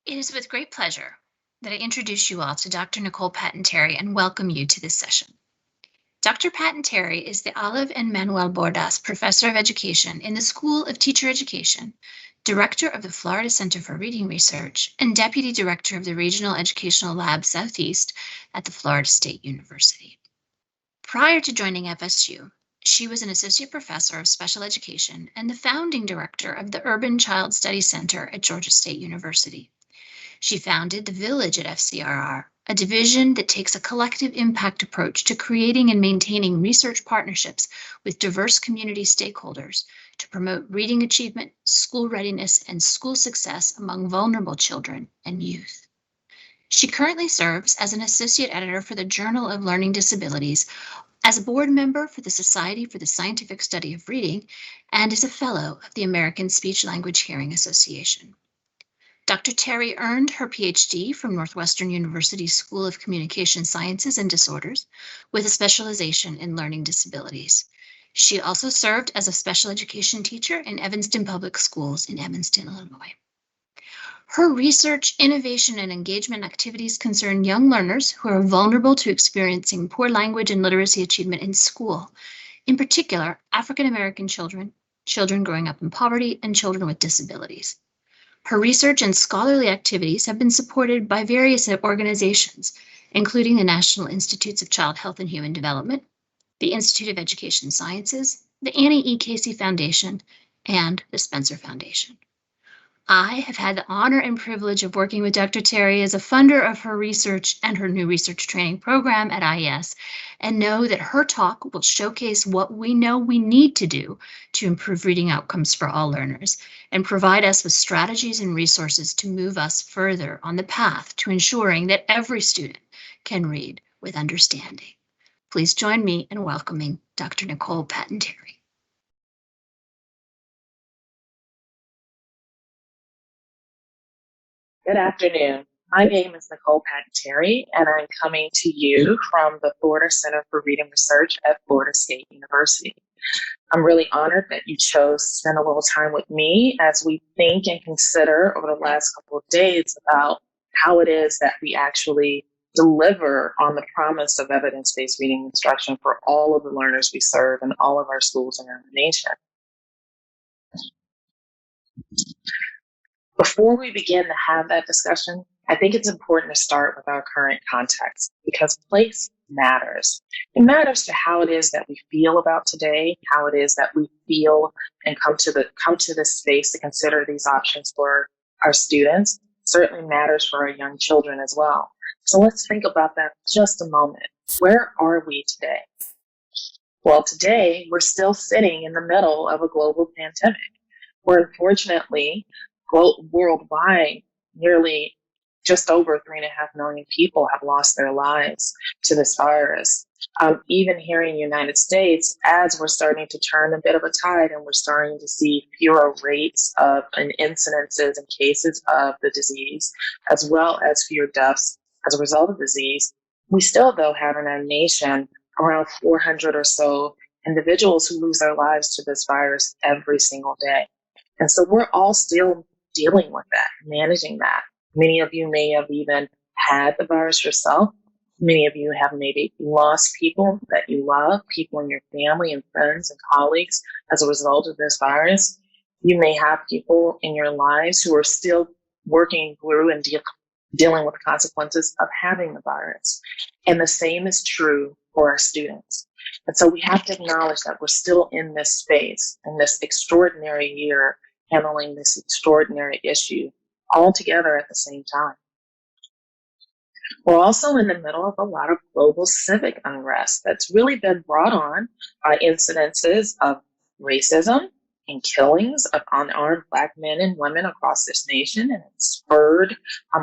It is with great pleasure that I introduce you all to Dr. Nicole Patton-Terry and welcome you to this session. Dr. Patton-Terry is the Olive and Manuel Bordas Professor of Education in the School of Teacher Education, Director of the Florida Center for Reading Research, and Deputy Director of the Regional Educational Lab Southeast at the Florida State University. Prior to joining FSU, she was an Associate Professor of Special Education and the founding director of the Urban Child Study Center at Georgia State University. She founded the Village at FCRR, a division that takes a collective impact approach to creating and maintaining research partnerships with diverse community stakeholders to promote reading achievement, school readiness, and school success among vulnerable children and youth. She currently serves as an associate editor for the Journal of Learning Disabilities, as a board member for the Society for the Scientific Study of Reading, and is a fellow of the American Speech Language Hearing Association. Dr. Terry earned her PhD from Northwestern University School of Communication Sciences and Disorders with a specialization in learning disabilities. She also served as a special education teacher in Evanston Public Schools in Evanston, Illinois. Her research, innovation, and engagement activities concern young learners who are vulnerable to experiencing poor language and literacy achievement in school, in particular, African American children, children growing up in poverty, and children with disabilities. Her research and scholarly activities have been supported by various organizations, including the National Institutes of Child Health and Human Development, the Institute of Education Sciences, the Annie E. Casey Foundation, and the Spencer Foundation. I have had the honor and privilege of working with Dr. Terry as a funder of her research and her new research training program at IES, and know that her talk will showcase what we know we need to do to improve reading outcomes for all learners and provide us with strategies and resources to move us further on the path to ensuring that every student can read with understanding. Please join me in welcoming Dr. Nicole Patton-Terry. Good afternoon. My name is Nicole Patton-Terry, and I'm coming to you from the Florida Center for Reading Research at Florida State University. I'm really honored that you chose to spend a little time with me as we think and consider over the last couple of days about how it is that we actually deliver on the promise of evidence-based reading instruction for all of the learners we serve in all of our schools around the nation. Before we begin to have that discussion, I think it's important to start with our current context because place matters. It matters to how it is that we feel about today, how it is that we feel and come to this space to consider these options for our students. It certainly matters for our young children as well. So let's think about that for just a moment. Where are we today? Well, today we're still sitting in the middle of a global pandemic where unfortunately worldwide, nearly just over 3.5 million people have lost their lives to this virus. Even here in the United States, as we're starting to turn a bit of a tide and we're starting to see fewer rates of and incidences and cases of the disease, as well as fewer deaths as a result of the disease, we still, though, have in our nation around 400 or so individuals who lose their lives to this virus every single day. And so we're all still dealing with that, managing that. Many of you may have even had the virus yourself. Many of you have maybe lost people that you love, people in your family and friends and colleagues as a result of this virus. You may have people in your lives who are still working through and dealing with the consequences of having the virus. And the same is true for our students. And so we have to acknowledge that we're still in this space, in this extraordinary year, handling this extraordinary issue all together at the same time. We're also in the middle of a lot of global civic unrest that's really been brought on by incidences of racism and killings of unarmed Black men and women across this nation, and it's spurred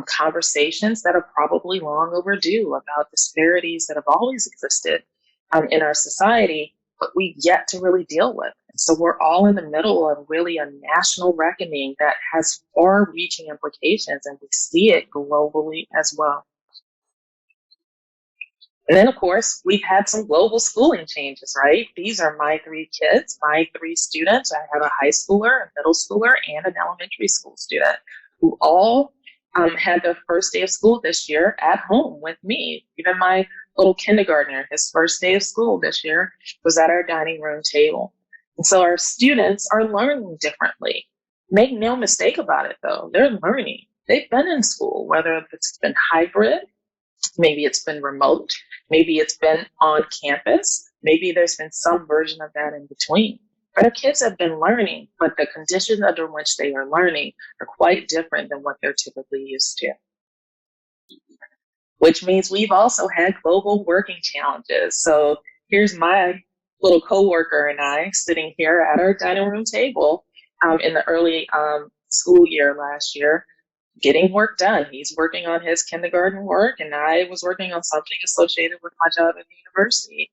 conversations that are probably long overdue about disparities that have always existed in our society, but we've yet to really deal with. And so we're all in the middle of really a national reckoning that has far-reaching implications, and we see it globally as well. And then, of course, we've had some global schooling changes, right? These are my 3 kids, my 3 students. I have a high schooler, a middle schooler, and an elementary school student who all had their first day of school this year at home with me. Even my little kindergartner, his first day of school this year was at our dining room table. And so our students are learning differently. Make no mistake about it, though, they're learning. They've been in school, whether it's been hybrid, maybe it's been remote, maybe it's been on campus, maybe there's been some version of that in between. But our kids have been learning, but the conditions under which they are learning are quite different than what they're typically used to. Which means we've also had global working challenges. So here's my little coworker and I sitting here at our dining room table in the early school year last year, getting work done. He's working on his kindergarten work, and I was working on something associated with my job at the university.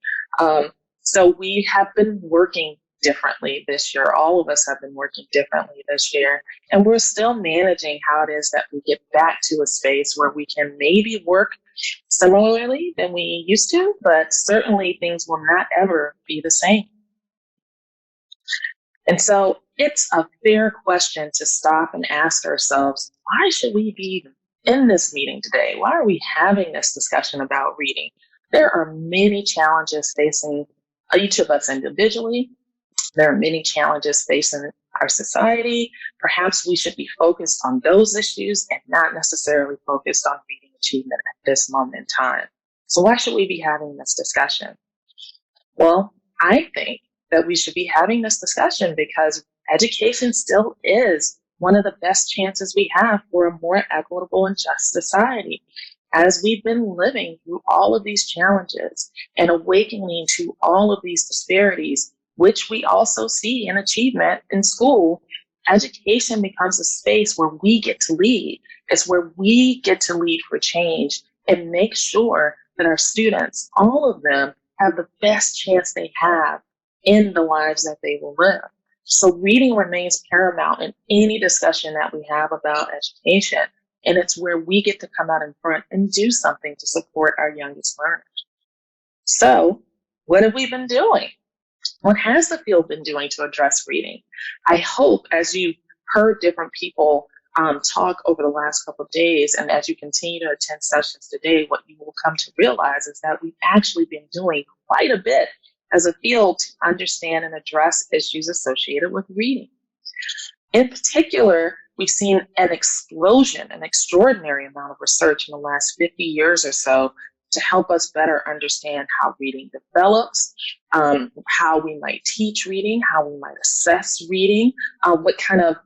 So we have been working differently this year. All of us have been working differently this year, and we're still managing how it is that we get back to a space where we can maybe work similarly than we used to, but certainly things will not ever be the same. And so it's a fair question to stop and ask ourselves, why should we be in this meeting today? Why are we having this discussion about reading? There are many challenges facing each of us individually. There are many challenges facing our society. Perhaps we should be focused on those issues and not necessarily focused on reading achievement at this moment in time. So why should we be having this discussion? Well, I think that we should be having this discussion because education still is one of the best chances we have for a more equitable and just society. As we've been living through all of these challenges and awakening to all of these disparities, which we also see in achievement in school, education becomes a space where we get to lead. It's where we get to lead for change and make sure that our students, all of them, have the best chance they have in the lives that they will live. So reading remains paramount in any discussion that we have about education. And it's where we get to come out in front and do something to support our youngest learners. So what have we been doing? What has the field been doing to address reading? I hope as you heard different people talk over the last couple of days, and as you continue to attend sessions today, what you will come to realize is that we've actually been doing quite a bit as a field to understand and address issues associated with reading. In particular, we've seen an explosion, an extraordinary amount of research in the last 50 years or so to help us better understand how reading develops, how we might teach reading, how we might assess reading, what kind of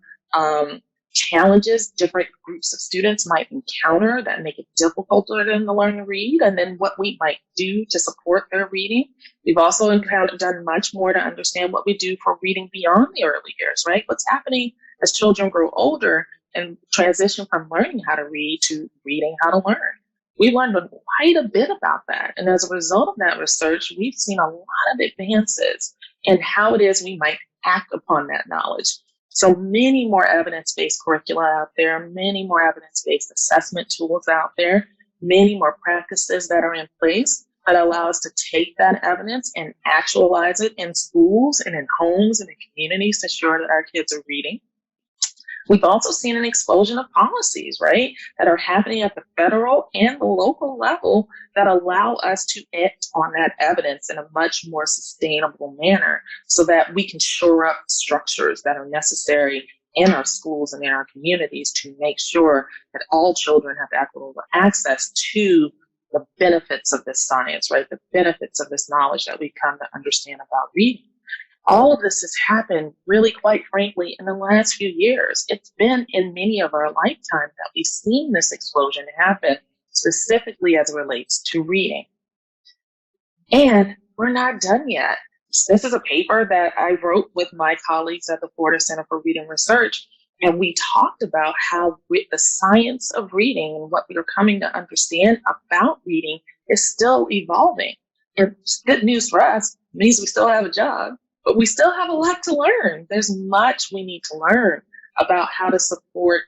challenges different groups of students might encounter that make it difficult for them to learn to read, and then what we might do to support their reading. We've also done much more to understand what we do for reading beyond the early years, right? What's happening as children grow older and transition from learning how to read to reading how to learn. We've learned quite a bit about that. And as a result of that research, we've seen a lot of advances in how it is we might act upon that knowledge. So many more evidence-based curricula out there, many more evidence-based assessment tools out there, many more practices that are in place that allow us to take that evidence and actualize it in schools and in homes and in communities to ensure that our kids are reading. We've also seen an explosion of policies, right, that are happening at the federal and the local level that allow us to act on that evidence in a much more sustainable manner so that we can shore up structures that are necessary in our schools and in our communities to make sure that all children have equitable access to the benefits of this science, right, the benefits of this knowledge that we come to understand about reading. All of this has happened really, quite frankly, in the last few years. It's been in many of our lifetimes that we've seen this explosion happen, specifically as it relates to reading. And we're not done yet. This is a paper that I wrote with my colleagues at the Florida Center for Reading Research, and we talked about how the science of reading and what we are coming to understand about reading is still evolving. And good news for us, it means we still have a job. But we still have a lot to learn. There's much we need to learn about how to support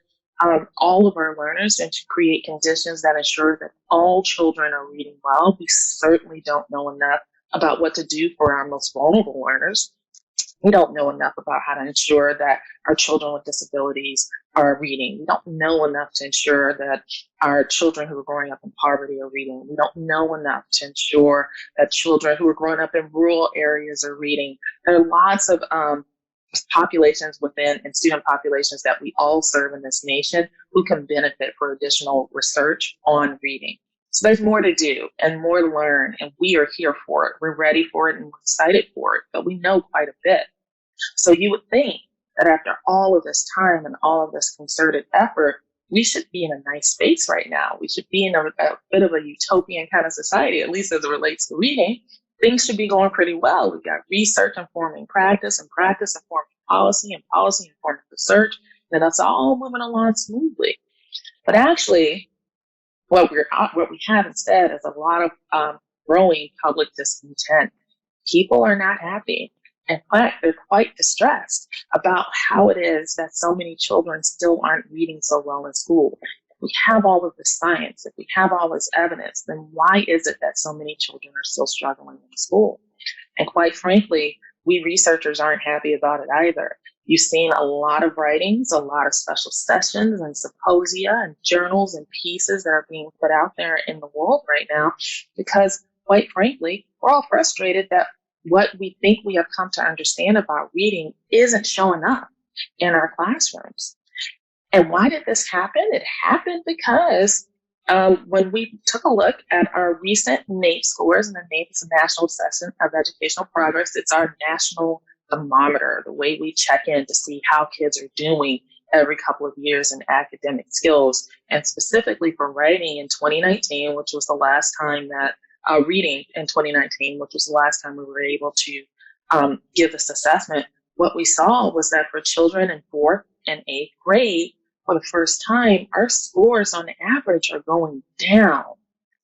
all of our learners and to create conditions that ensure that all children are reading well. We certainly don't know enough about what to do for our most vulnerable learners. We don't know enough about how to ensure that our children with disabilities are reading. We don't know enough to ensure that our children who are growing up in poverty are reading. We don't know enough to ensure that children who are growing up in rural areas are reading. There are lots of populations within and student populations that we all serve in this nation who can benefit for additional research on reading. So there's more to do and more to learn, and we are here for it. We're ready for it and we're excited for it, but we know quite a bit. So you would think that after all of this time and all of this concerted effort, we should be in a nice space right now. We should be in a bit of a utopian kind of society, at least as it relates to reading. Things should be going pretty well. We've got research informing practice and practice informing policy and policy informing research, and that's all moving along smoothly. But actually, what we have instead is a lot of growing public discontent. People are not happy. In fact, they're quite distressed about how it is that so many children still aren't reading so well in school. If we have all of this science, if we have all this evidence, then why is it that so many children are still struggling in school? And quite frankly, we researchers aren't happy about it either. You've seen a lot of writings, a lot of special sessions and symposia and journals and pieces that are being put out there in the world right now because, quite frankly, we're all frustrated that what we think we have come to understand about reading isn't showing up in our classrooms. And why did this happen? It happened because when we took a look at our recent NAEP scores, and the NAEP is a National Assessment of Educational Progress, it's our national thermometer, the way we check in to see how kids are doing every couple of years in academic skills, and specifically for writing in 2019, which was the last time that reading in 2019, which was the last time we were able to give this assessment, what we saw was that for children in 4th and 8th grade, for the first time, our scores on average are going down.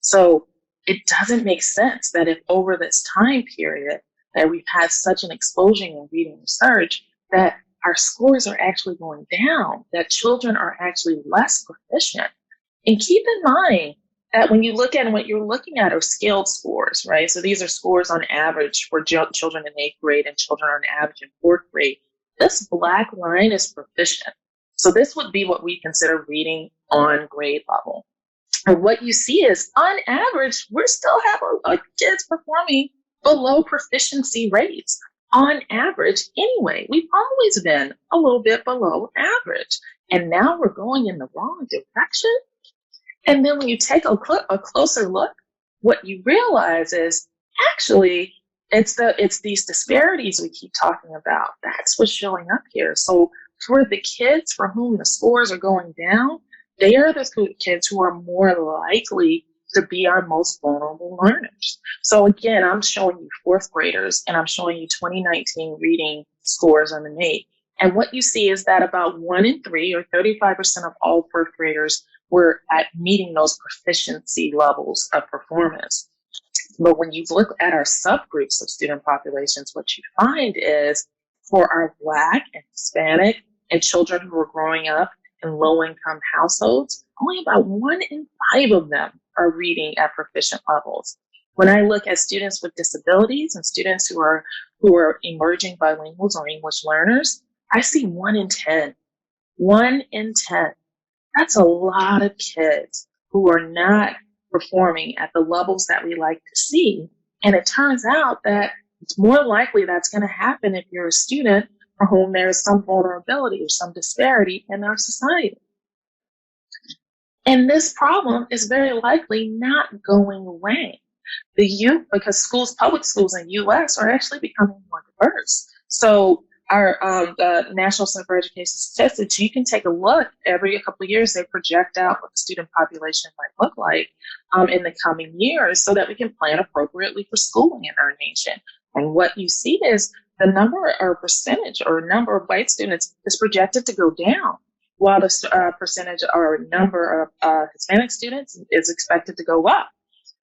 So it doesn't make sense that if over this time period that we've had such an explosion in reading research, that our scores are actually going down, that children are actually less proficient. And keep in mind that when you look at what you're looking at are scaled scores, right? So these are scores on average for children in 8th grade and children on average in 4th grade. This black line is proficient. So this would be what we consider reading on grade level. And what you see is on average, we're still having kids performing below proficiency rates. On average, anyway, we've always been a little bit below average. And now we're going in the wrong direction. And then when you take a closer look, what you realize is actually it's these disparities we keep talking about. That's what's showing up here. So for the kids for whom the scores are going down, they are the kids who are more likely to be our most vulnerable learners. So again, I'm showing you 4th graders and I'm showing you 2019 reading scores on the NAEP. And what you see is that about 1 in 3 or 35% of all 4th graders were at meeting those proficiency levels of performance. But when you look at our subgroups of student populations, what you find is for our Black and Hispanic and children who are growing up in low-income households, only about 1 in 5 of them are reading at proficient levels. When I look at students with disabilities and students who are emerging bilinguals or English learners, I see 1 in 10. 1 in 10. That's a lot of kids who are not performing at the levels that we like to see. And it turns out that it's more likely that's going to happen if you're a student for whom there is some vulnerability or some disparity in our society. And this problem is very likely not going away. The youth, because public schools in the U.S. are actually becoming more diverse. So our the National Center for Education Statistics, you can take a look every couple of years. They project out what the student population might look like in the coming years so that we can plan appropriately for schooling in our nation. And what you see is the number or percentage or number of white students is projected to go down, while the percentage or number of Hispanic students is expected to go up.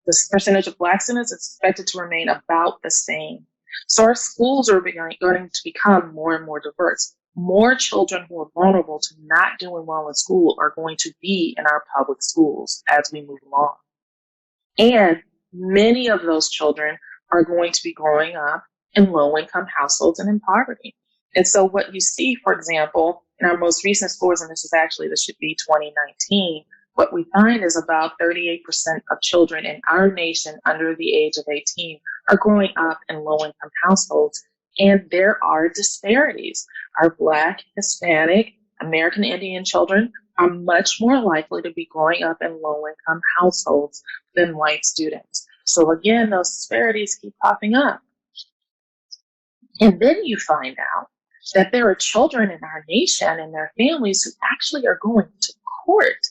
The percentage of Black students is expected to remain about the same. So our schools are going to become more and more diverse. More children who are vulnerable to not doing well in school are going to be in our public schools as we move along. And many of those children are going to be growing up in low-income households and in poverty. And so what you see, for example, in our most recent scores, and this should be 2019, what we find is about 38% of children in our nation under the age of 18 are growing up in low-income households. And there are disparities. Our Black, Hispanic, American Indian children are much more likely to be growing up in low-income households than white students. So again, those disparities keep popping up. And then you find out that there are children in our nation and their families who actually are going to court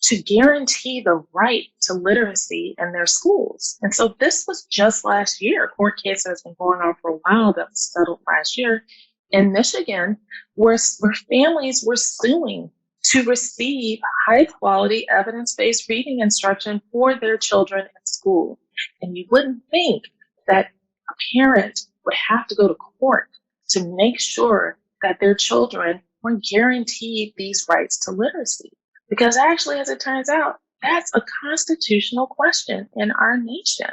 to guarantee the right to literacy in their schools. And so this was just last year. A court case has been going on for a while that was settled last year in Michigan, where families were suing to receive high quality evidence-based reading instruction for their children at school. And you wouldn't think that a parent would have to go to court to make sure that their children were guaranteed these rights to literacy. Because actually, as it turns out, that's a constitutional question in our nation.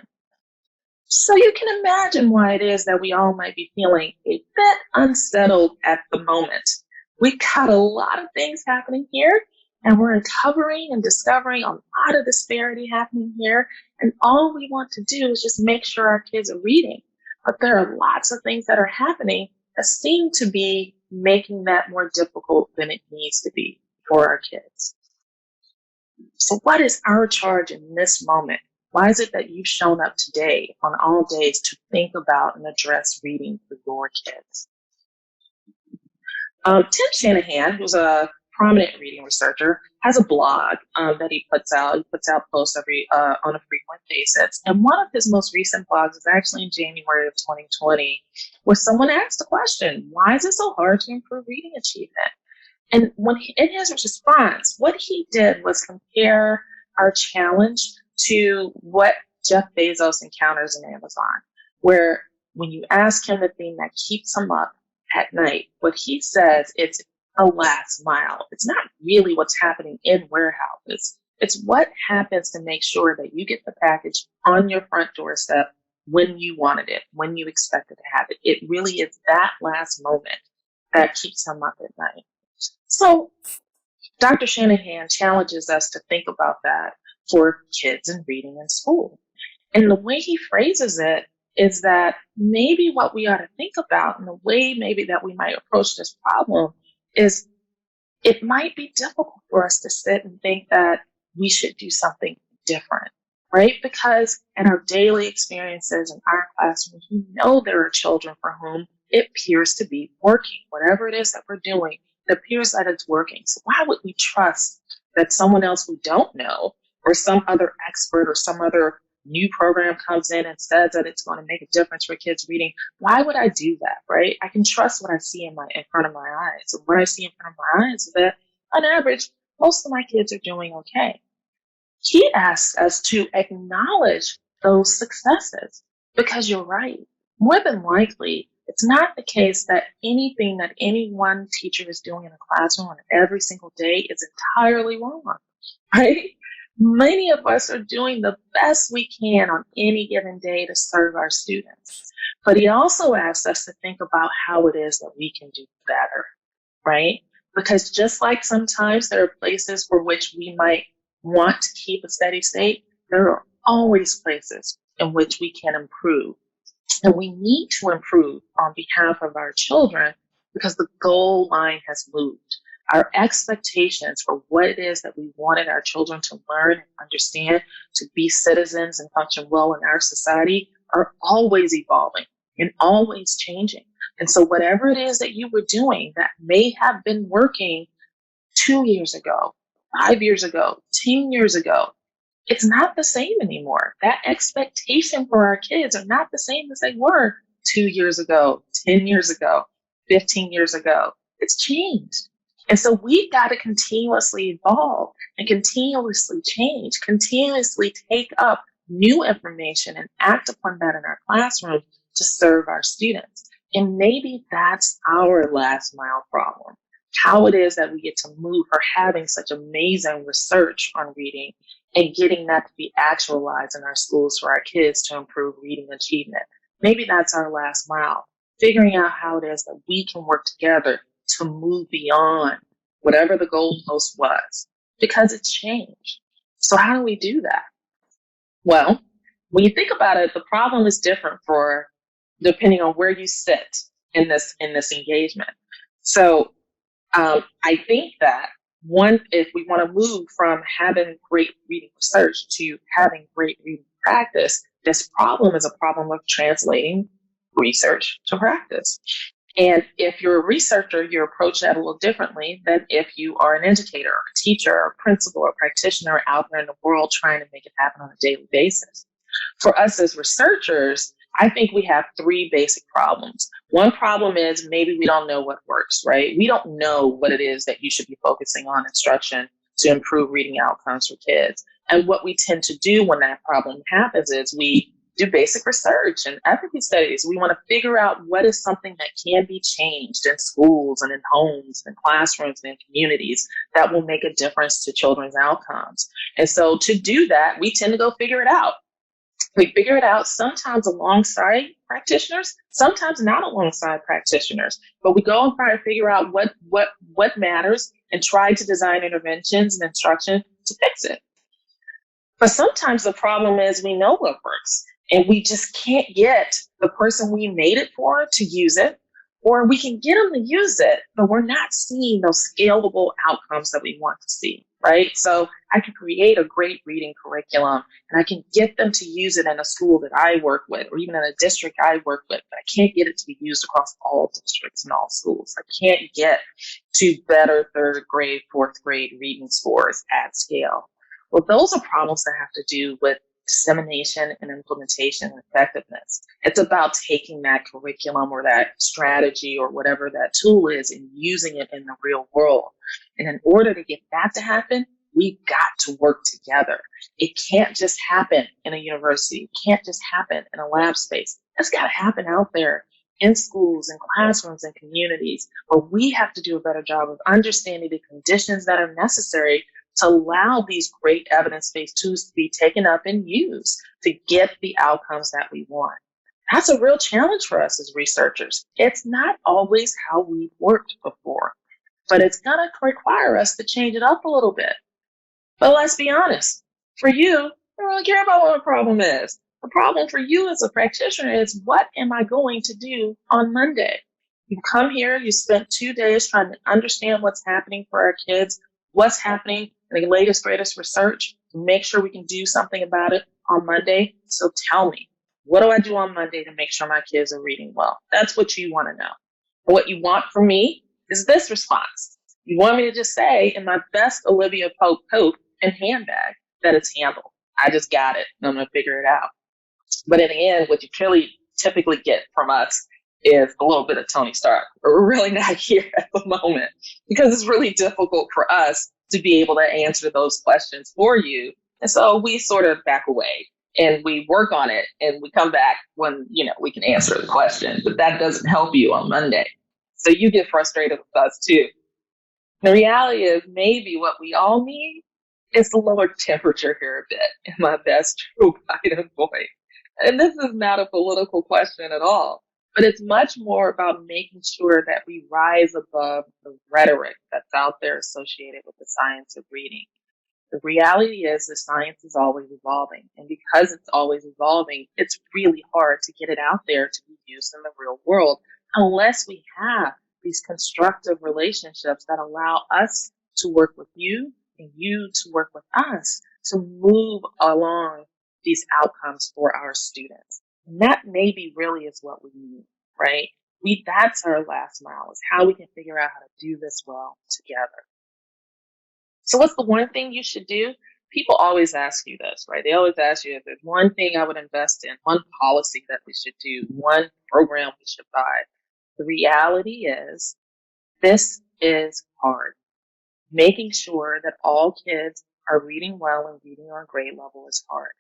So you can imagine why it is that we all might be feeling a bit unsettled at the moment. We've got a lot of things happening here, and we're uncovering and discovering a lot of disparity happening here. And all we want to do is just make sure our kids are reading. But there are lots of things that are happening that seem to be making that more difficult than it needs to be for our kids. So what is our charge in this moment? Why is it that you've shown up today on all days to think about and address reading for your kids? Tim Shanahan, who's a prominent reading researcher, has a blog that he puts out. He puts out posts on a frequent basis. And one of his most recent blogs is actually in January of 2020, where someone asked the question, why is it so hard to improve reading achievement? And in his response, what he did was compare our challenge to what Jeff Bezos encounters in Amazon, where when you ask him the thing that keeps him up at night, what he says, it's a last mile. It's not really what's happening in warehouses. It's what happens to make sure that you get the package on your front doorstep when you wanted it, when you expected to have it. It really is that last moment that keeps him up at night. So Dr. Shanahan challenges us to think about that for kids and reading in school. And the way he phrases it is that maybe what we ought to think about and the way maybe that we might approach this problem is it might be difficult for us to sit and think that we should do something different, right? Because in our daily experiences in our classrooms, we know there are children for whom it appears to be working. Whatever it is that we're doing, it appears that it's working. So why would we trust that someone else we don't know or some other expert or some other new program comes in and says that it's going to make a difference for kids reading? Why would I do that, right? I can trust what I see in front of my eyes. And what I see in front of my eyes is that on average, most of my kids are doing okay. He asks us to acknowledge those successes because you're right. More than likely, it's not the case that anything that any one teacher is doing in a classroom on every single day is entirely wrong, right? Many of us are doing the best we can on any given day to serve our students. But he also asks us to think about how it is that we can do better, right? Because just like sometimes there are places for which we might want to keep a steady state, there are always places in which we can improve. And we need to improve on behalf of our children because the goal line has moved. Our expectations for what it is that we wanted our children to learn and understand, to be citizens and function well in our society, are always evolving and always changing. And so whatever it is that you were doing that may have been working 2 years ago, 5 years ago, 10 years ago, it's not the same anymore. That expectation for our kids are not the same as they were 2 years ago, 10 years ago, 15 years ago. It's changed. And so we've got to continuously evolve and continuously change, continuously take up new information and act upon that in our classroom to serve our students. And maybe that's our last mile problem. How it is that we get to move for having such amazing research on reading and getting that to be actualized in our schools for our kids to improve reading achievement. Maybe that's our last mile, figuring out how it is that we can work together to move beyond whatever the goalpost was, because it's changed. So how do we do that? Well, when you think about it, the problem is different for depending on where you sit in this engagement. So I think that one, if we want to move from having great reading research to having great reading practice, this problem is a problem of translating research to practice. And if you're a researcher, you approach that a little differently than if you are an educator or a teacher or a principal or practitioner out there in the world trying to make it happen on a daily basis. For us as researchers, I think we have three basic problems. One problem is maybe we don't know what works, right? We don't know what it is that you should be focusing on instruction to improve reading outcomes for kids. And what we tend to do when that problem happens is we do basic research and efficacy studies. We want to figure out what is something that can be changed in schools and in homes and classrooms and in communities that will make a difference to children's outcomes. And so to do that, we tend to go figure it out. We figure it out sometimes alongside practitioners, sometimes not alongside practitioners, but we go and try to figure out what matters and try to design interventions and instruction to fix it. But sometimes the problem is we know what works and we just can't get the person we made it for to use it, or we can get them to use it, but we're not seeing those scalable outcomes that we want to see, right? So I can create a great reading curriculum and I can get them to use it in a school that I work with, or even in a district I work with, but I can't get it to be used across all districts and all schools. I can't get to better third grade, fourth grade reading scores at scale. Well, those are problems that have to do with dissemination and implementation and effectiveness. It's about taking that curriculum or that strategy or whatever that tool is and using it in the real world. And in order to get that to happen, we've got to work together. It can't just happen in a university. It can't just happen in a lab space. It's got to happen out there in schools and classrooms and communities, where we have to do a better job of understanding the conditions that are necessary to allow these great evidence-based tools to be taken up and used to get the outcomes that we want. That's a real challenge for us as researchers. It's not always how we've worked before, but it's going to require us to change it up a little bit. But let's be honest, for you, I don't really care about what the problem is. The problem for you as a practitioner is, what am I going to do on Monday? You come here, you spent 2 days trying to understand what's happening for our kids, what's happening in the latest, greatest research, to make sure we can do something about it on Monday. So tell me, what do I do on Monday to make sure my kids are reading well? That's what you want to know. And what you want from me is this response. You want me to just say, in my best Olivia Pope coat and handbag, that it's handled. I just got it, and I'm going to figure it out. But in the end, what you really typically get from us is a little bit of Tony Stark. We're really not here at the moment because it's really difficult for us to be able to answer those questions for you. And so we sort of back away and we work on it and we come back when, we can answer the question, but that doesn't help you on Monday. So you get frustrated with us too. The reality is maybe what we all need is to lower temperature here a bit, in my best Joe Biden voice. And this is not a political question at all, but it's much more about making sure that we rise above the rhetoric that's out there associated with the science of reading. The reality is the science is always evolving. And because it's always evolving, it's really hard to get it out there to be used in the real world unless we have these constructive relationships that allow us to work with you and you to work with us to move along these outcomes for our students. And that maybe really is what we need, right? That's our last mile, is how we can figure out how to do this well together. So what's the one thing you should do? People always ask you this, right? They always ask you if there's one thing I would invest in, one policy that we should do, one program we should buy. The reality is this is hard. Making sure that all kids are reading well and reading on grade level is hard.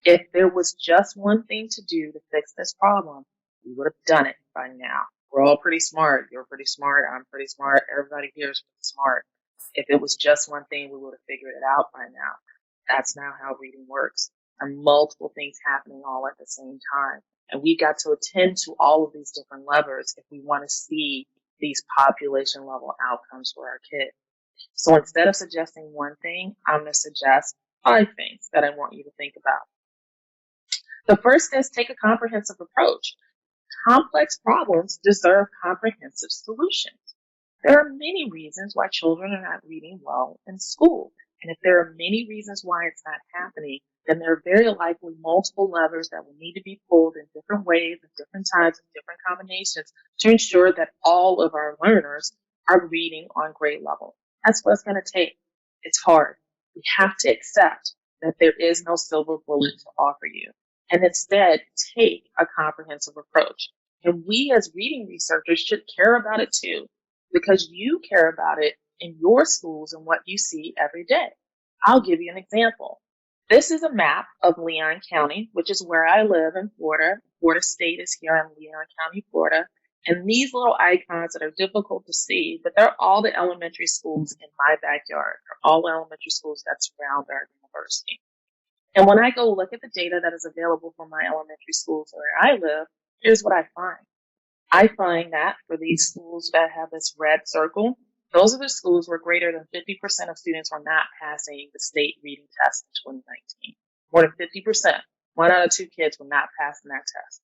If there was just one thing to do to fix this problem, we would have done it by now. We're all pretty smart. You're pretty smart. I'm pretty smart. Everybody here is pretty smart. If it was just one thing, we would have figured it out by now. That's not how reading works. There are multiple things happening all at the same time. And we've got to attend to all of these different levers if we want to see these population level outcomes for our kids. So instead of suggesting one thing, I'm going to suggest 5 things that I want you to think about. The first is take a comprehensive approach. Complex problems deserve comprehensive solutions. There are many reasons why children are not reading well in school. And if there are many reasons why it's not happening, then there are very likely multiple levers that will need to be pulled in different ways, at different times, and different combinations to ensure that all of our learners are reading on grade level. That's what it's going to take. It's hard. We have to accept that there is no silver bullet to offer you, and instead take a comprehensive approach. And we as reading researchers should care about it too, because you care about it in your schools and what you see every day. I'll give you an example. This is a map of Leon County, which is where I live in Florida. Florida State is here in Leon County, Florida. And these little icons that are difficult to see, but they're all the elementary schools in my backyard. They're all elementary schools that surround our university. And when I go look at the data that is available for my elementary schools where I live, here's what I find. I find that for these schools that have this red circle, those are the schools where greater than 50% of students are not passing the state reading test in 2019. More than 50%. 1 out of 2 kids were not passing that test.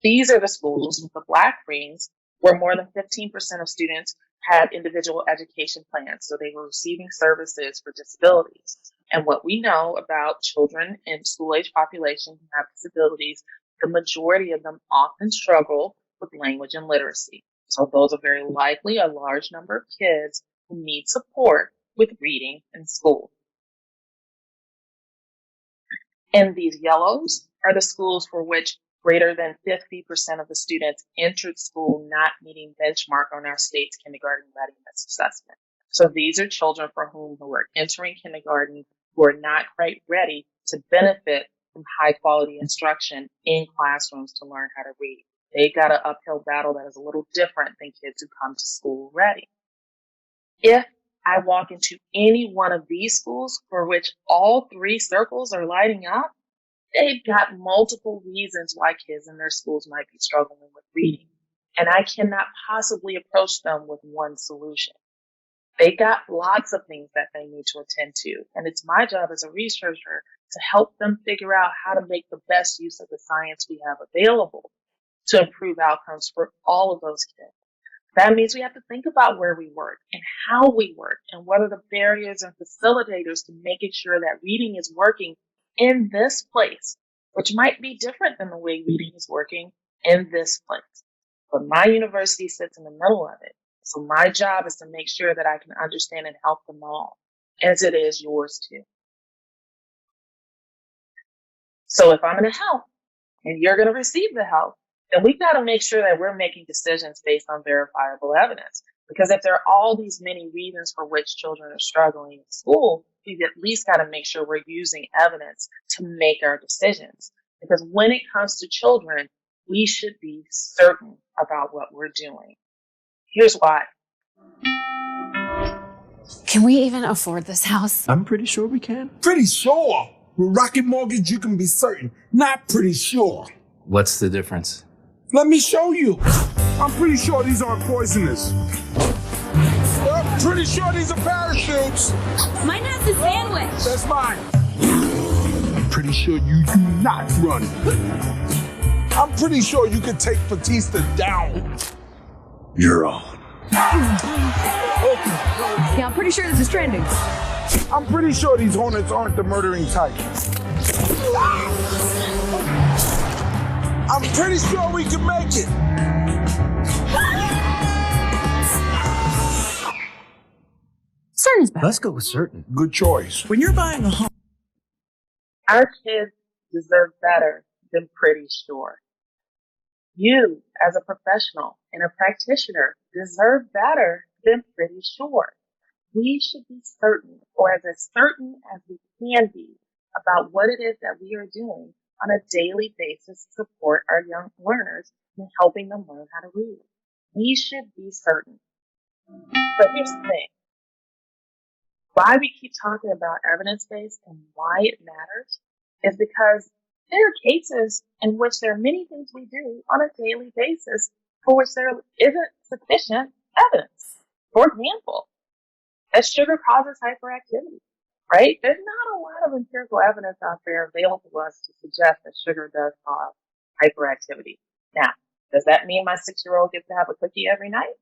These are the schools with the black rings where more than 15% of students had individual education plans. So they were receiving services for disabilities. And what we know about children in school-age population who have disabilities, the majority of them often struggle with language and literacy. So those are very likely a large number of kids who need support with reading in school. And these yellows are the schools for which greater than 50% of the students entered school not meeting benchmark on our state's kindergarten readiness assessment. So these are children for whom who are entering kindergarten who are not quite ready to benefit from high quality instruction in classrooms to learn how to read. They got an uphill battle that is a little different than kids who come to school ready. If I walk into any one of these schools for which all 3 circles are lighting up, they've got multiple reasons why kids in their schools might be struggling with reading. And I cannot possibly approach them with one solution. They got lots of things that they need to attend to. And it's my job as a researcher to help them figure out how to make the best use of the science we have available to improve outcomes for all of those kids. That means we have to think about where we work and how we work and what are the barriers and facilitators to making sure that reading is working in this place, which might be different than the way reading is working in this place. But my university sits in the middle of it. So my job is to make sure that I can understand and help them all, as it is yours too. So if I'm going to help and you're going to receive the help, then we've got to make sure that we're making decisions based on verifiable evidence. Because if there are all these many reasons for which children are struggling in school, we've at least got to make sure we're using evidence to make our decisions. Because when it comes to children, we should be certain about what we're doing. Here's why. Can we even afford this house? I'm pretty sure we can. Pretty sure. With Rocket Mortgage, you can be certain. Not pretty sure. What's the difference? Let me show you. I'm pretty sure these aren't poisonous. I'm pretty sure these are parachutes. Mine has a sandwich. That's mine. I'm pretty sure you do not run. I'm pretty sure you can take Batista down. You're on. Yeah, I'm pretty sure this is trending. I'm pretty sure these hornets aren't the murdering type. I'm pretty sure we can make it. Certain is better. Let's go with certain. Good choice. When you're buying a home, Our kids deserve better than pretty sure. You, as a professional and a practitioner, deserve better than pretty sure. We should be certain, or as certain as we can be, about what it is that we are doing on a daily basis to support our young learners in helping them learn how to read. We should be certain. But here's the thing. Why we keep talking about evidence-based and why it matters is because There are cases in which there are many things we do on a daily basis for which there isn't sufficient evidence. For example, that sugar causes hyperactivity, right? There's not a lot of empirical evidence out there available to us to suggest that sugar does cause hyperactivity. Now, does that mean my 6-year-old gets to have a cookie every night?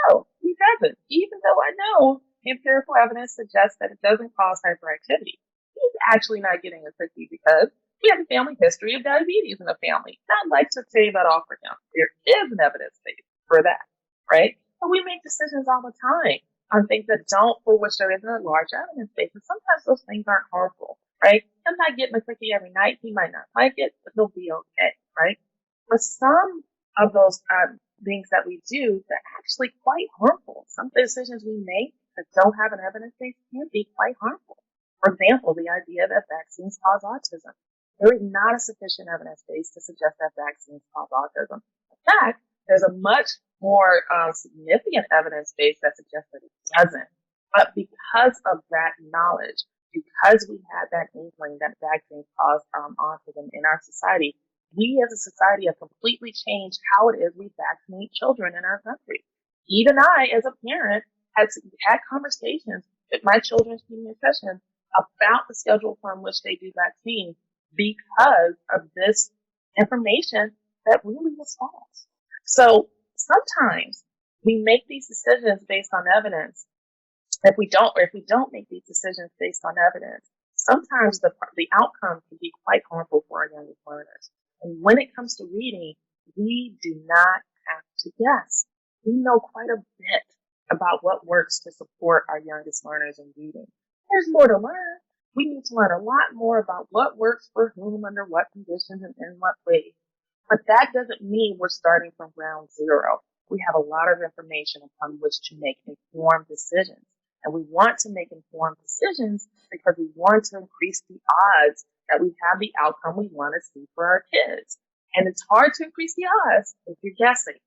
No, he doesn't. Even though I know empirical evidence suggests that it doesn't cause hyperactivity. He's actually not getting a cookie because we have a family history of diabetes in the family. And I'd like to say that all for him. There is an evidence base for that, right? But we make decisions all the time on things that for which there isn't a large evidence base. And sometimes those things aren't harmful, right? I'm not getting a cookie every night. He might not like it, but he'll be okay, right? But some of those things that we do, they're actually quite harmful. Some decisions we make that don't have an evidence base can be quite harmful. For example, the idea that vaccines cause autism. There is not a sufficient evidence base to suggest that vaccines cause autism. In fact, there's a much more significant evidence base that suggests that it doesn't. But because of that knowledge, because we had that inkling that vaccines cause autism in our society, we as a society have completely changed how it is we vaccinate children in our country. Even I, as a parent, had conversations with my children's pediatrician about the schedule from which they do vaccines because of this information that really was false. So sometimes we make these decisions based on evidence. If we don't make these decisions based on evidence, sometimes the outcome can be quite harmful for our youngest learners. And when it comes to reading, we do not have to guess. We know quite a bit about what works to support our youngest learners in reading. There's more to learn. We need to learn a lot more about what works for whom, under what conditions, and in what ways. But that doesn't mean we're starting from ground zero. We have a lot of information upon which to make informed decisions. And we want to make informed decisions because we want to increase the odds that we have the outcome we want to see for our kids. And it's hard to increase the odds if you're guessing.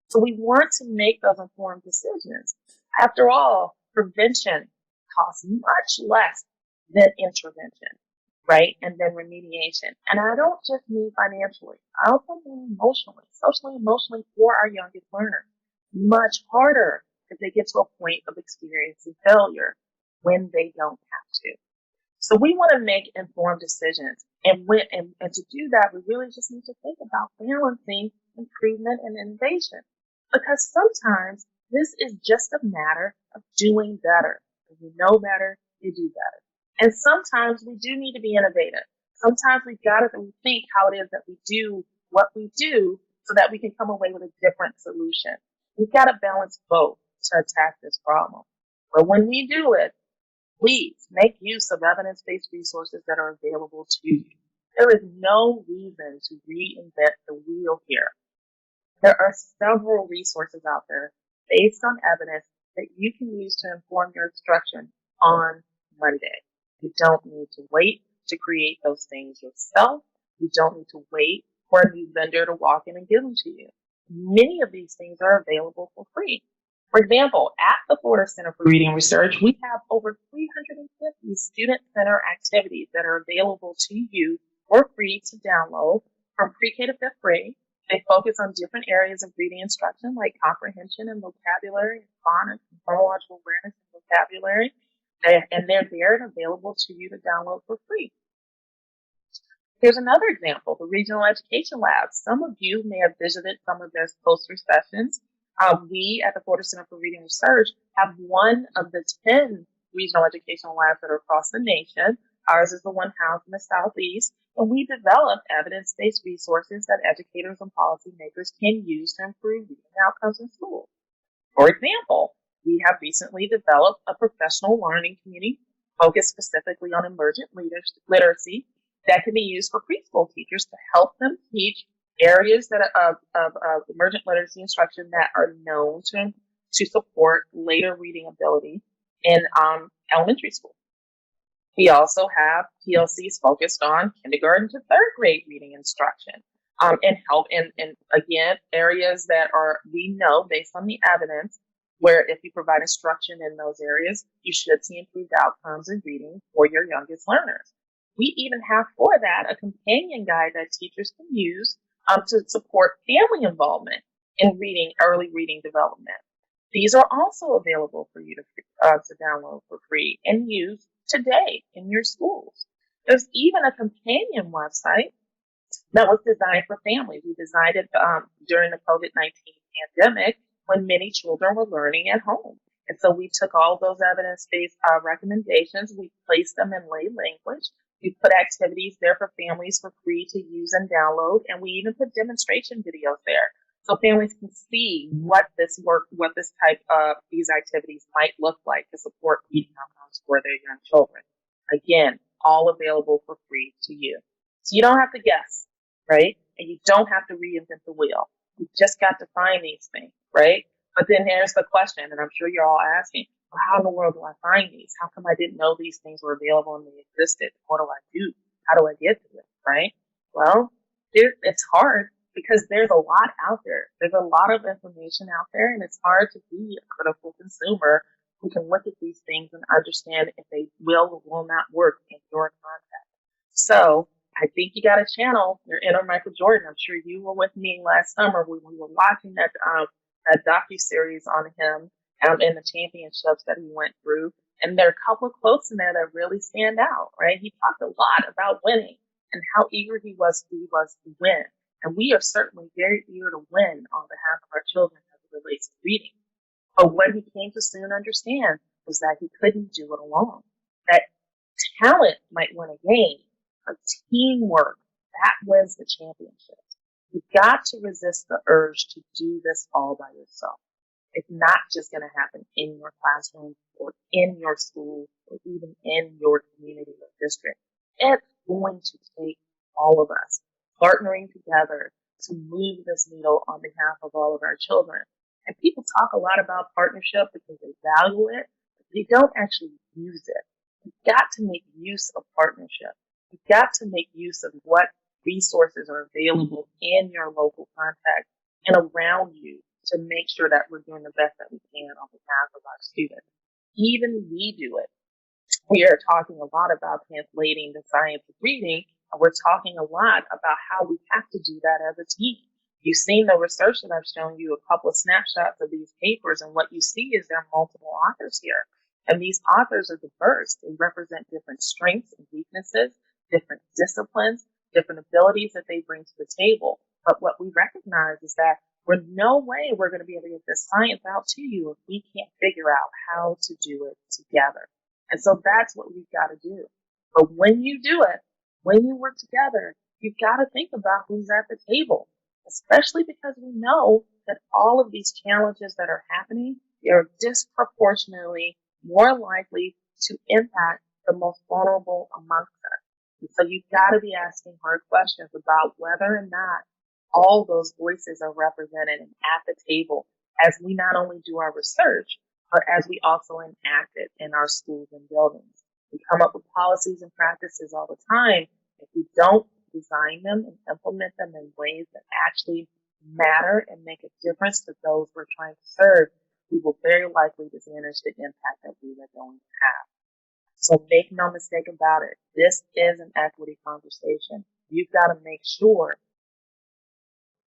So we want to make those informed decisions. After all, prevention costs much less than intervention, right? And then remediation. And I don't just mean financially. I also mean emotionally, socially, emotionally for our youngest learners. Much harder if they get to a point of experiencing failure when they don't have to. So we want to make informed decisions. And to do that, we really just need to think about balancing improvement and innovation. Because sometimes this is just a matter of doing better. If you know better, you do better. And sometimes we do need to be innovative. Sometimes we've got to rethink how it is that we do what we do so that we can come away with a different solution. We've got to balance both to attack this problem. But when we do it, please make use of evidence-based resources that are available to you. There is no reason to reinvent the wheel here. There are several resources out there based on evidence that you can use to inform your instruction on Monday. You don't need to wait to create those things yourself. You don't need to wait for a new vendor to walk in and give them to you. Many of these things are available for free. For example, at the Florida Center for Reading Research, we have over 350 student center activities that are available to you for free to download from pre-K to 5th grade. They focus on different areas of reading instruction like comprehension and vocabulary, and phonics, and phonological awareness and vocabulary. And they're there and available to you to download for free. Here's another example, the Regional Education Labs. Some of you may have visited some of their poster sessions. We at the Florida Center for Reading Research have one of the 10 regional educational labs that are across the nation. Ours is the one housed in the Southeast, and we develop evidence-based resources that educators and policymakers can use to improve reading outcomes in schools. For example, we have recently developed a professional learning community focused specifically on emergent literacy that can be used for preschool teachers to help them teach areas that of emergent literacy instruction that are known to support later reading ability in elementary school. We also have PLCs focused on kindergarten to 3rd grade reading instruction and help in again, areas that we know based on the evidence where if you provide instruction in those areas, you should see improved outcomes in reading for your youngest learners. We even have for that a companion guide that teachers can use to support family involvement in early reading development. These are also available for you to download for free and use today in your schools. There's even a companion website that was designed for families. We designed it during the COVID-19 pandemic when many children were learning at home. And so we took all those evidence-based recommendations, we placed them in lay language. We put activities there for families for free to use and download, and we even put demonstration videos there so families can see what this type of these activities might look like to support reading outcomes for their young children. Again, all available for free to you. So you don't have to guess, right? And you don't have to reinvent the wheel. You just got to find these things, right? But then there's the question, and I'm sure you're all asking, well, how in the world do I find these? How come I didn't know these things were available and they existed? What do I do? How do I get to them, right? Well, it's hard because there's a lot out there. There's a lot of information out there, and it's hard to be a critical consumer who can look at these things and understand if they will or will not work in your context. So I think you got to channel your inner Michael Jordan. I'm sure you were with me last summer when we were watching that docuseries on him and the championships that he went through. And there are a couple of quotes in there that really stand out, right? He talked a lot about winning and how eager he was to win. And we are certainly very eager to win on behalf of our children as it relates to reading. But what he came to soon understand was that he couldn't do it alone. That talent might win a game, but teamwork, that wins the championship. You've got to resist the urge to do this all by yourself. It's not just going to happen in your classroom or in your school or even in your community or district. It's going to take all of us partnering together to move this needle on behalf of all of our children. And people talk a lot about partnership because they value it, but they don't actually use it. You've got to make use of partnership. You've got to make use of what resources are available in your local context and around you to make sure that we're doing the best that we can on behalf of our students. Even we do it. We are talking a lot about translating the science of reading, and we're talking a lot about how we have to do that as a team. You've seen the research that I've shown you, a couple of snapshots of these papers, and what you see is there are multiple authors here. And these authors are diverse. They represent different strengths and weaknesses, different disciplines, different abilities that they bring to the table. But what we recognize is that we're no way we're going to be able to get this science out to you if we can't figure out how to do it together. And so that's what we've got to do. But when you do it, when you work together, you've got to think about who's at the table, especially because we know that all of these challenges that are happening, they're disproportionately more likely to impact the most vulnerable amongst us. And so you've got to be asking hard questions about whether or not all those voices are represented and at the table as we not only do our research, but as we also enact it in our schools and buildings. We come up with policies and practices all the time. If we don't design them and implement them in ways that actually matter and make a difference to those we're trying to serve, we will very likely diminish the impact that we are going to have. So make no mistake about it. This is an equity conversation. You've got to make sure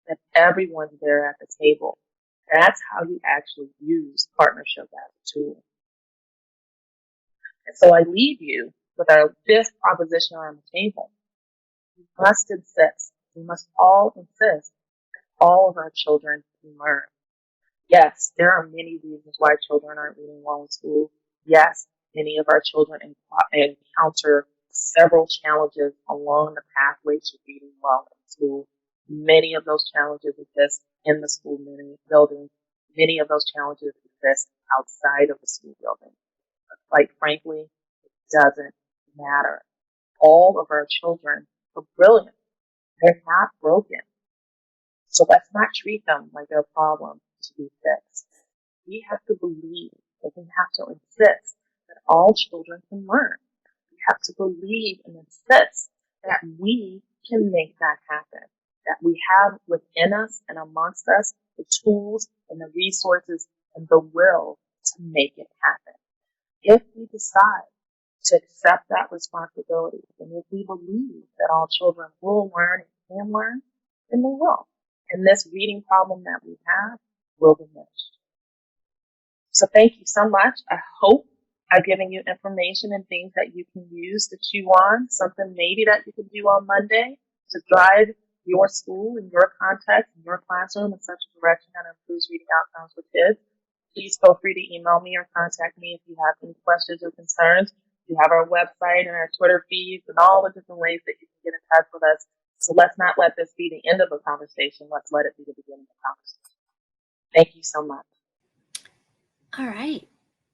that everyone's there at the table. That's how you actually use partnership as a tool. And so I leave you with our fifth proposition on the table. We must insist, we must all insist that all of our children can learn. Yes, there are many reasons why children aren't reading well in school. Yes, many of our children encounter several challenges along the pathway to reading well in school. Many of those challenges exist in the school building. Many of those challenges exist outside of the school building. But quite frankly, it doesn't matter. All of our children are brilliant. They're not broken. So let's not treat them like they're a problem to be fixed. We have to believe that we have to insist that all children can learn. We have to believe and insist that we can make that happen. That we have within us and amongst us the tools and the resources and the will to make it happen. If we decide to accept that responsibility. And if we believe that all children will learn and can learn, then they will. And this reading problem that we have will diminish. So thank you so much. I hope I've given you information and things that you can use to chew on, something maybe that you can do on Monday to drive your school and your context and your classroom in such a direction that improves reading outcomes for kids. Please feel free to email me or contact me if you have any questions or concerns. We have our website and our Twitter feeds and all the different ways that you can get in touch with us. So let's not let this be the end of a conversation. Let's let it be the beginning of a conversation. Thank you so much. All right.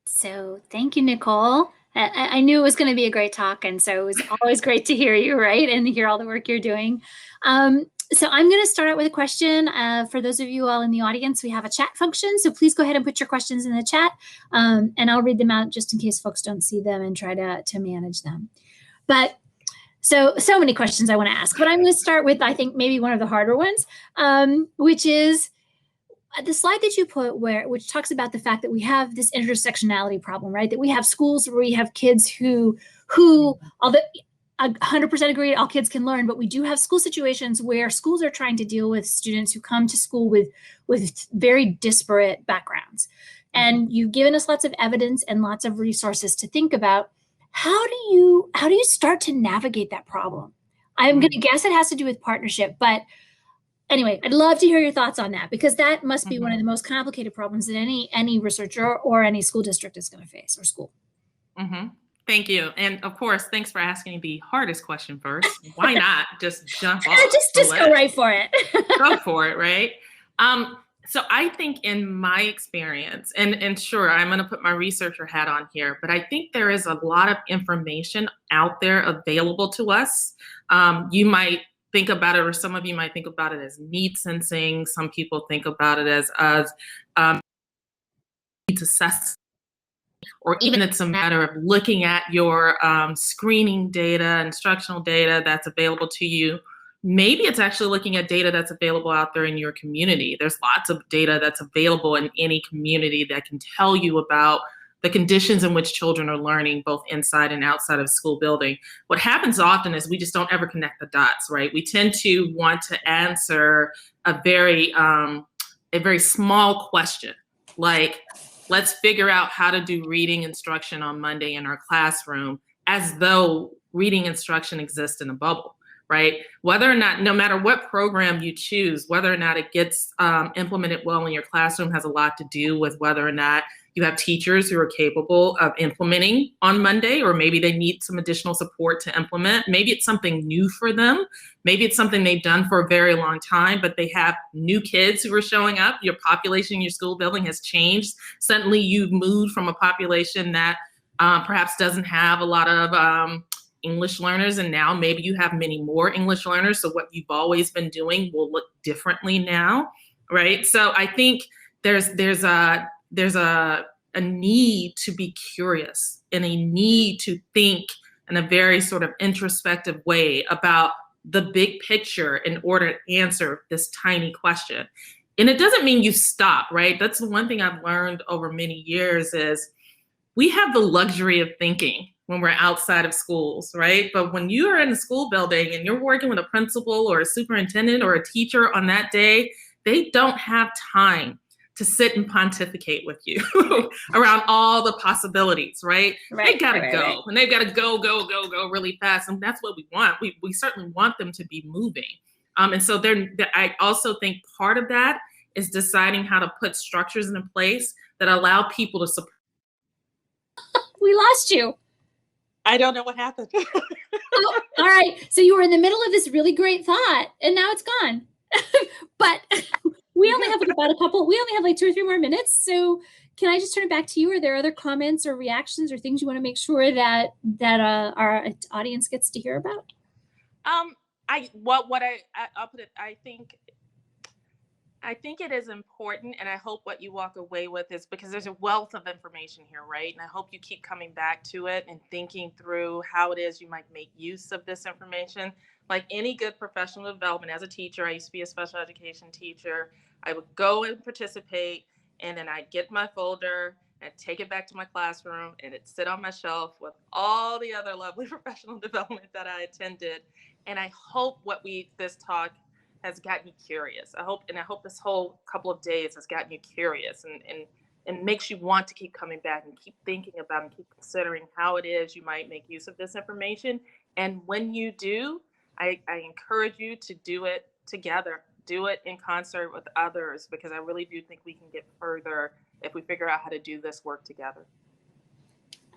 So thank you, Nicole. I knew it was going to be a great talk, and so it was always great to hear you, right, and hear all the work you're doing. So I'm going to start out with a question. For those of you all in the audience, we have a chat function, so please go ahead and put your questions in the chat, and I'll read them out just in case folks don't see them and try to manage them. But so many questions I want to ask, but I'm going to start with, I think, maybe one of the harder ones, which is the slide that you put which talks about the fact that we have this intersectionality problem, right? That we have schools where we have kids who although 100% agree all kids can learn, but we do have school situations where schools are trying to deal with students who come to school with very disparate backgrounds. And you've given us lots of evidence and lots of resources to think about. How do you start to navigate that problem? I'm going to guess it has to do with partnership, but anyway, I'd love to hear your thoughts on that, because that must be one of the most complicated problems that any researcher or any school district is going to face, or school. Thank you. And of course, thanks for asking the hardest question first. Why not just jump off? Just go right for it. Go for it, right? So I think in my experience, and sure, I'm going to put my researcher hat on here, but I think there is a lot of information out there available to us. You might think about it, or some of you might think about it as need sensing. Some people think about it as needs assessment, or even it's a matter of looking at your screening data, instructional data that's available to you. Maybe it's actually looking at data that's available out there in your community. There's lots of data that's available in any community that can tell you about the conditions in which children are learning, both inside and outside of school building. What happens often is we just don't ever connect the dots, right? We tend to want to answer a very small question, like, let's figure out how to do reading instruction on Monday in our classroom, as though reading instruction exists in a bubble, right? Whether or not, no matter what program you choose, whether or not it gets implemented well in your classroom has a lot to do with whether or not you have teachers who are capable of implementing on Monday, or maybe they need some additional support to implement. Maybe it's something new for them. Maybe it's something they've done for a very long time, but they have new kids who are showing up. Your population in your school building has changed. Suddenly you've moved from a population that perhaps doesn't have a lot of English learners, and now maybe you have many more English learners. So what you've always been doing will look differently now, right? So I think there's a need to be curious and a need to think in a very sort of introspective way about the big picture in order to answer this tiny question. And it doesn't mean you stop, right? That's the one thing I've learned over many years is we have the luxury of thinking when we're outside of schools, right? But when you are in a school building and you're working with a principal or a superintendent or a teacher on that day, they don't have time to sit and pontificate with you around all the possibilities, right? They gotta go, and they've got to go really fast, and that's what we want. We certainly want them to be moving, and so I also think part of that is deciding how to put structures in place that allow people to support. We lost you. I don't know what happened. Oh, all right, so you were in the middle of this really great thought, and now it's gone. But we only have like 2 or 3 more minutes. So can I just turn it back to you? Are there other comments or reactions or things you want to make sure that our audience gets to hear about? I'll put it, I think it is important, and I hope what you walk away with is, because there's a wealth of information here, right? And I hope you keep coming back to it and thinking through how it is you might make use of this information. Like any good professional development, as a teacher, I used to be a special education teacher. I would go and participate, and then I'd get my folder, and take it back to my classroom, and it sit on my shelf with all the other lovely professional development that I attended. And I hope this talk has gotten you curious. I hope this whole couple of days has gotten you curious and makes you want to keep coming back and keep thinking about and keep considering how it is you might make use of this information. And when you do, I encourage you to do it together. Do it in concert with others, because I really do think we can get further if we figure out how to do this work together.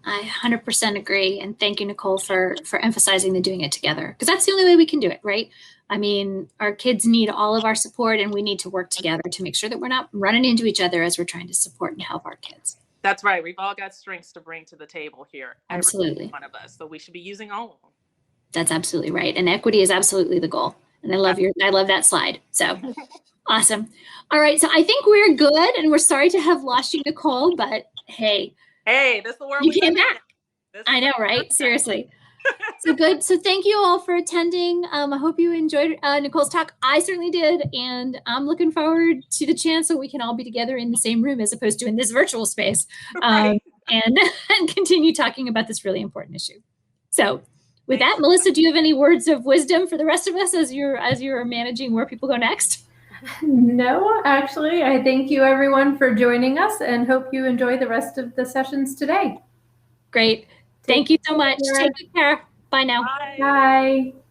I 100% agree. And thank you, Nicole, for emphasizing the doing it together, because that's the only way we can do it, right? I mean, our kids need all of our support, and we need to work together to make sure that we're not running into each other as we're trying to support and help our kids. That's right. We've all got strengths to bring to the table here. Absolutely. Every one of us. So we should be using all of them. That's absolutely right. And equity is absolutely the goal. And I love that slide. So awesome. All right. So I think we're good, and we're sorry to have lost you, Nicole, but hey, this is the world you came back. I know, right? Seriously. So good. So thank you all for attending. I hope you enjoyed Nicole's talk. I certainly did. And I'm looking forward to the chance so we can all be together in the same room as opposed to in this virtual space, and continue talking about this really important issue. So with that, Melissa, do you have any words of wisdom for the rest of us as you're managing where people go next? No, actually, I thank you everyone for joining us and hope you enjoy the rest of the sessions today. Great. Thank you so much. Take good care. Bye now. Bye. Bye.